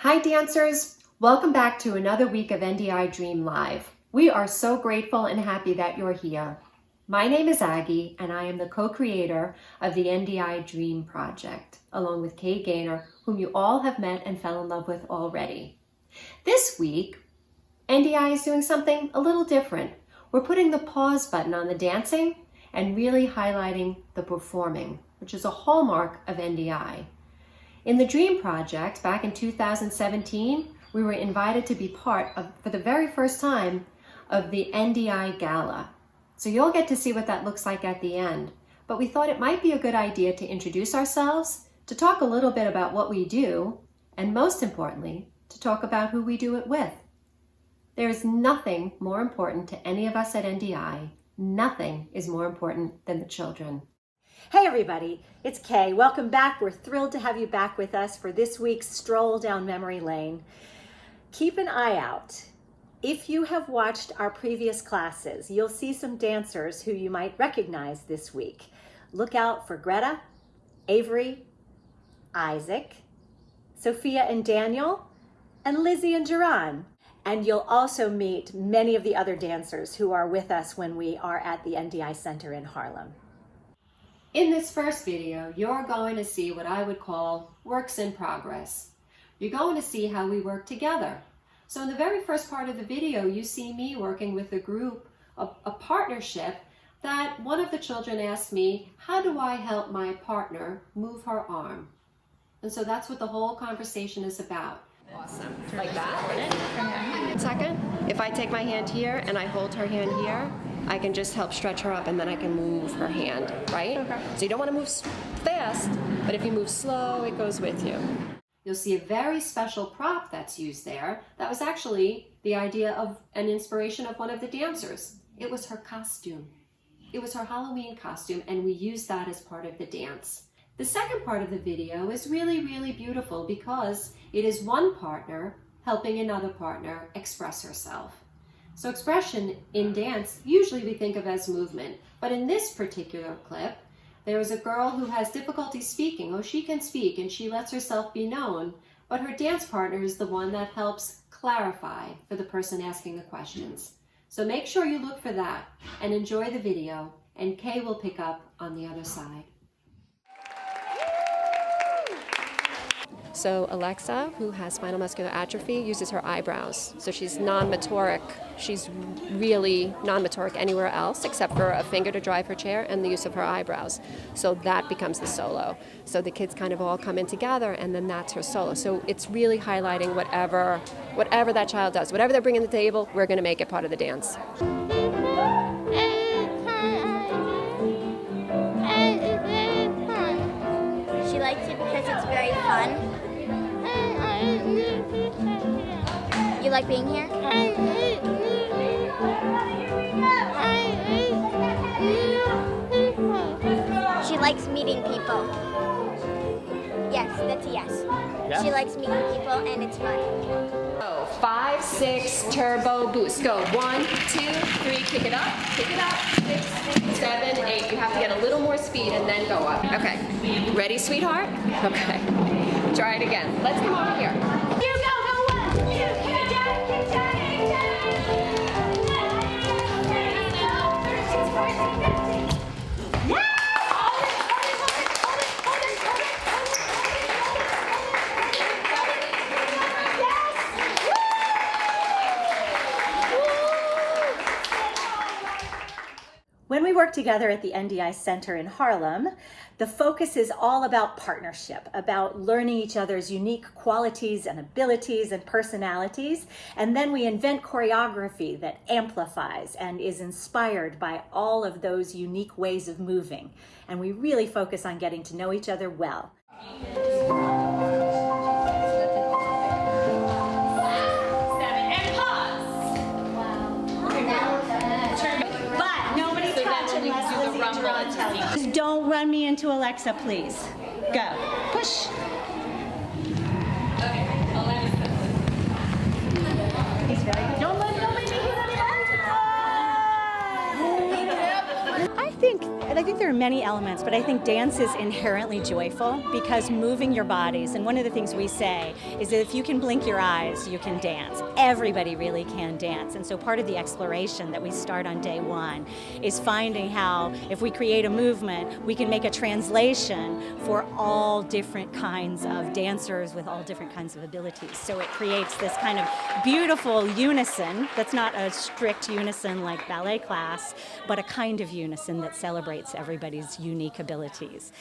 Hi dancers, welcome back to another week of NDI DREAM Live. We are so grateful and happy that you're here. My name is Aggie and I am the co-creator of the NDI DREAM project, along with Kay Gayner, whom you all have met and fell in love with already. This week, NDI is doing something a little different. We're putting the pause button on the dancing and really highlighting the performing, which is a hallmark of NDI. In the DREAM project, back in 2017, we were invited to be part of, for the very first time, of the NDI Gala. So you'll get to see what that looks like at the end. But we thought it might be a good idea to introduce ourselves, to talk a little bit about what we do, and most importantly, to talk about who we do it with. There is nothing more important to any of us at NDI. Nothing is more important than the children. Hey everybody, it's Kay. Welcome back. We're thrilled to have you back with us for this week's stroll down memory lane. Keep an eye out. If you have watched our previous classes, you'll see some dancers who you might recognize this week. Look out for Greta, Avery, Isaac, Sophia and Daniel, and Lizzie and Duran. And you'll also meet many of the other dancers who are with us when we are at the NDI Center in Harlem. In this first video, you're going to see what I would call works in progress. You're going to see how we work together. So in the very first part of the video, you see me working with a group, a partnership, that one of the children asked me, how do I help my partner move her arm? And so that's what the whole conversation is about. Awesome. Like that. Second, if I take my hand here and I hold her hand here, I can just help stretch her up and then I can move her hand, right? Okay. So you don't want to move fast, but if you move slow, it goes with you. You'll see a very special prop that's used there. That was actually the idea of an inspiration of one of the dancers. It was her costume. It was her Halloween costume, and we used that as part of the dance. The second part of the video is really, really beautiful because it is one partner helping another partner express herself. So expression in dance, usually we think of as movement, but in this particular clip, there is a girl who has difficulty speaking. Oh, she can speak and she lets herself be known, but her dance partner is the one that helps clarify for the person asking the questions. So make sure you look for that and enjoy the video, and Kay will pick up on the other side. So Alexa, who has spinal muscular atrophy, uses her eyebrows. So she's non-motoric. She's really non-motoric anywhere else except for a finger to drive her chair and the use of her eyebrows. So that becomes the solo. So the kids kind of all come in together and then that's her solo. So it's really highlighting whatever that child does. Whatever they're bringing to the table, we're going to make it part of the dance. She likes it because it's very fun. You like being here? She likes meeting people. Yes, that's a yes. Yeah. She likes meeting people and it's fun. Go 5, 6, turbo boost. Go 1, 2, 3, kick it up, 6, 7, 8. You have to get a little more speed and then go up. Okay, ready, sweetheart? Okay, try it again. Let's come over here. You go 1, 2, kick down, kick down, kick down. When we work together at the NDI Center in Harlem, the focus is all about partnership, about learning each other's unique qualities and abilities and personalities, and then we invent choreography that amplifies and is inspired by all of those unique ways of moving. And we really focus on getting to know each other well. Just don't run me into Alexa, please. Go. Push. He's very good. Don't let me hit anyone. I think there are many elements, but I think dance is inherently joyful because moving your bodies, and one of the things we say is that if you can blink your eyes, you can dance. Everybody really can dance. And so part of the exploration that we start on day one is finding how, if we create a movement, we can make a translation for all different kinds of dancers with all different kinds of abilities. So it creates this kind of beautiful unison that's not a strict unison like ballet class, but a kind of unison that celebrates everybody's unique abilities.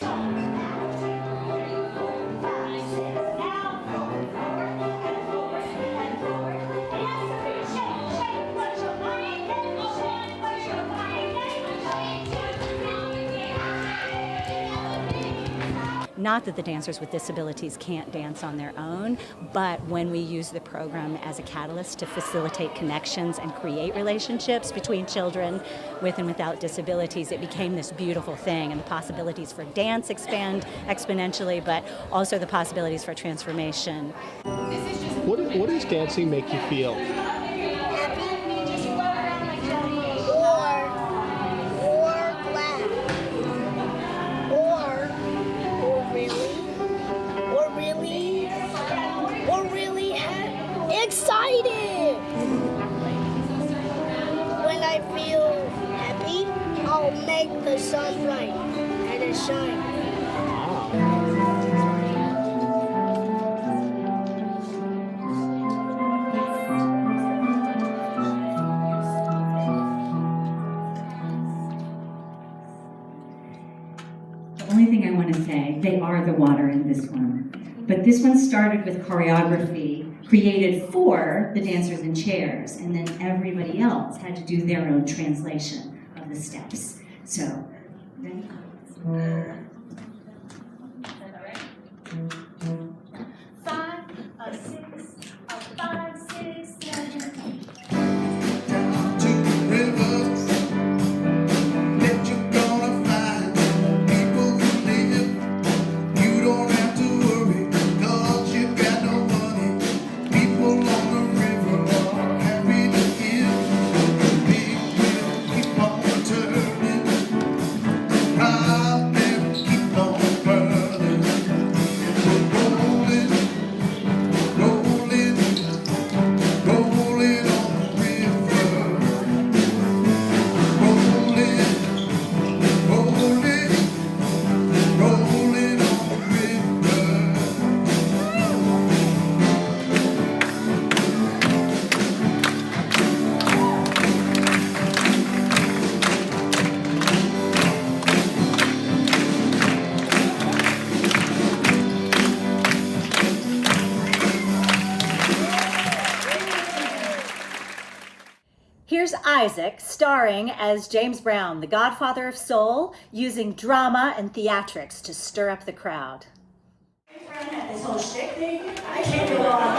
Not that the dancers with disabilities can't dance on their own, but when we use the program as a catalyst to facilitate connections and create relationships between children with and without disabilities, it became this beautiful thing, and the possibilities for dance expand exponentially, but also the possibilities for transformation. What does dancing make you feel? Excited! When I feel happy, I'll make the sun bright and it shine. The only thing I want to say, they are the water in this one. But this one started with choreography created for the dancers in chairs, and then everybody else had to do their own translation of the steps. So, ready? Five, a six, a 5, 6, 7, Here's Isaac, starring as James Brown, the godfather of soul, using drama and theatrics to stir up the crowd. This whole shtick thing, I can't go on.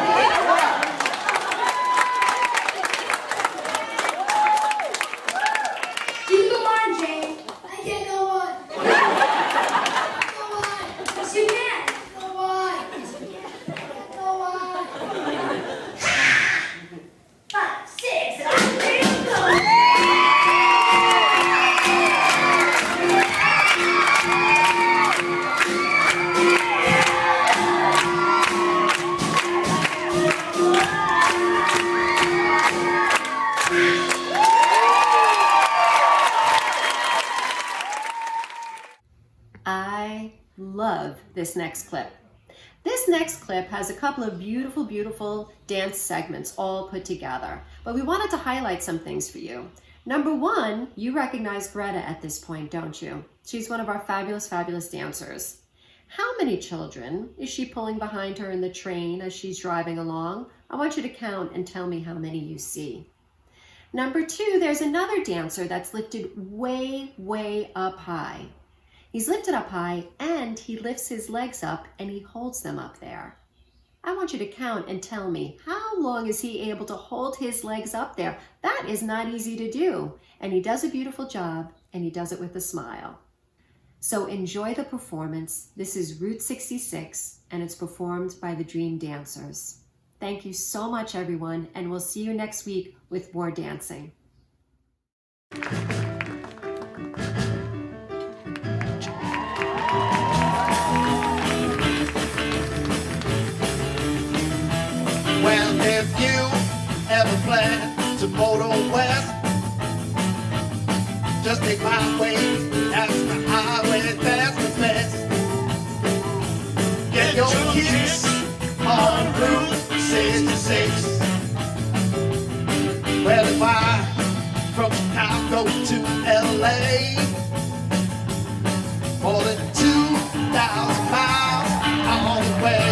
You go on, James. I can't go on. Go on. Yes, you can. Go on. Go on. 5, 6, and I'm ready to go. I love this next clip. This next clip has a couple of beautiful, beautiful dance segments all put together, but we wanted to highlight some things for you. Number one, you recognize Greta at this point, don't you? She's one of our fabulous, fabulous dancers. How many children is she pulling behind her in the train as she's driving along? I want you to count and tell me how many you see. Number two, there's another dancer that's lifted way, way up high. He's lifted up high and he lifts his legs up and he holds them up there. I want you to count and tell me, how long is he able to hold his legs up there? That is not easy to do. And he does a beautiful job and he does it with a smile. So enjoy the performance. This is Route 66 and it's performed by the Dream Dancers. Thank you so much, everyone, and we'll see you next week with more dancing. Well, if you ever plan to motor west, just take my way, that's the highway, that's the best. Get your kicks on Route 66. Well, if I from Chicago to LA, more than 2,000 miles all the way.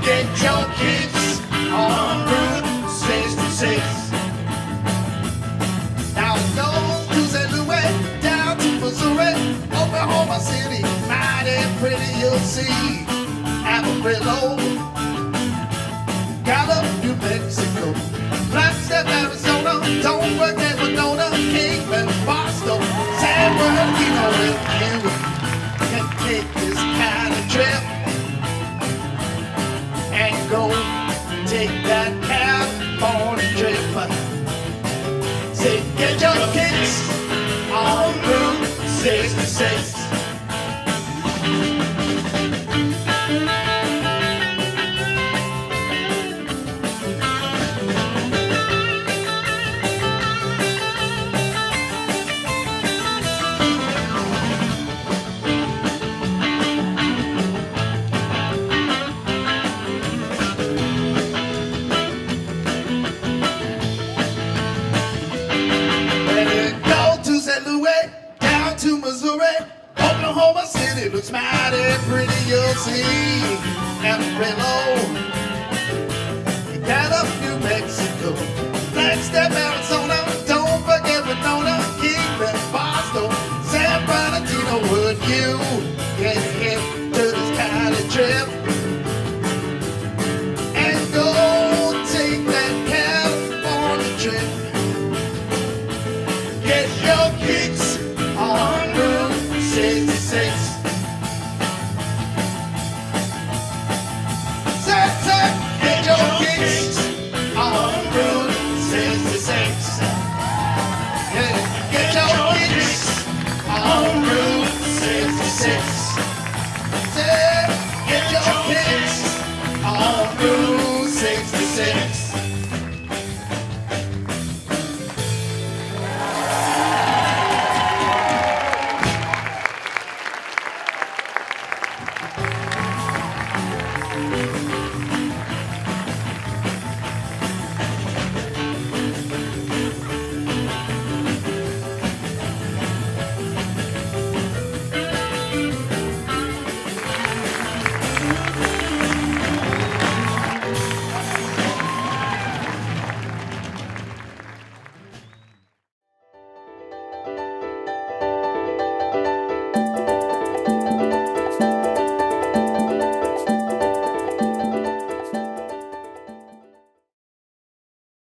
Get your kicks on Route 66. Now it goes to St. Louis, down to Missouri, Oklahoma City, mighty pretty you'll see. Amarillo, Gala, New Mexico, Flagstaff, Arizona, don't forget Winona, Kingman, Boston, San Bernardino. If you can take this kind of trip and go take that California trip, say get your kicks on Route 66. To Missouri, Oklahoma City looks mighty pretty, you'll see. Amarillo,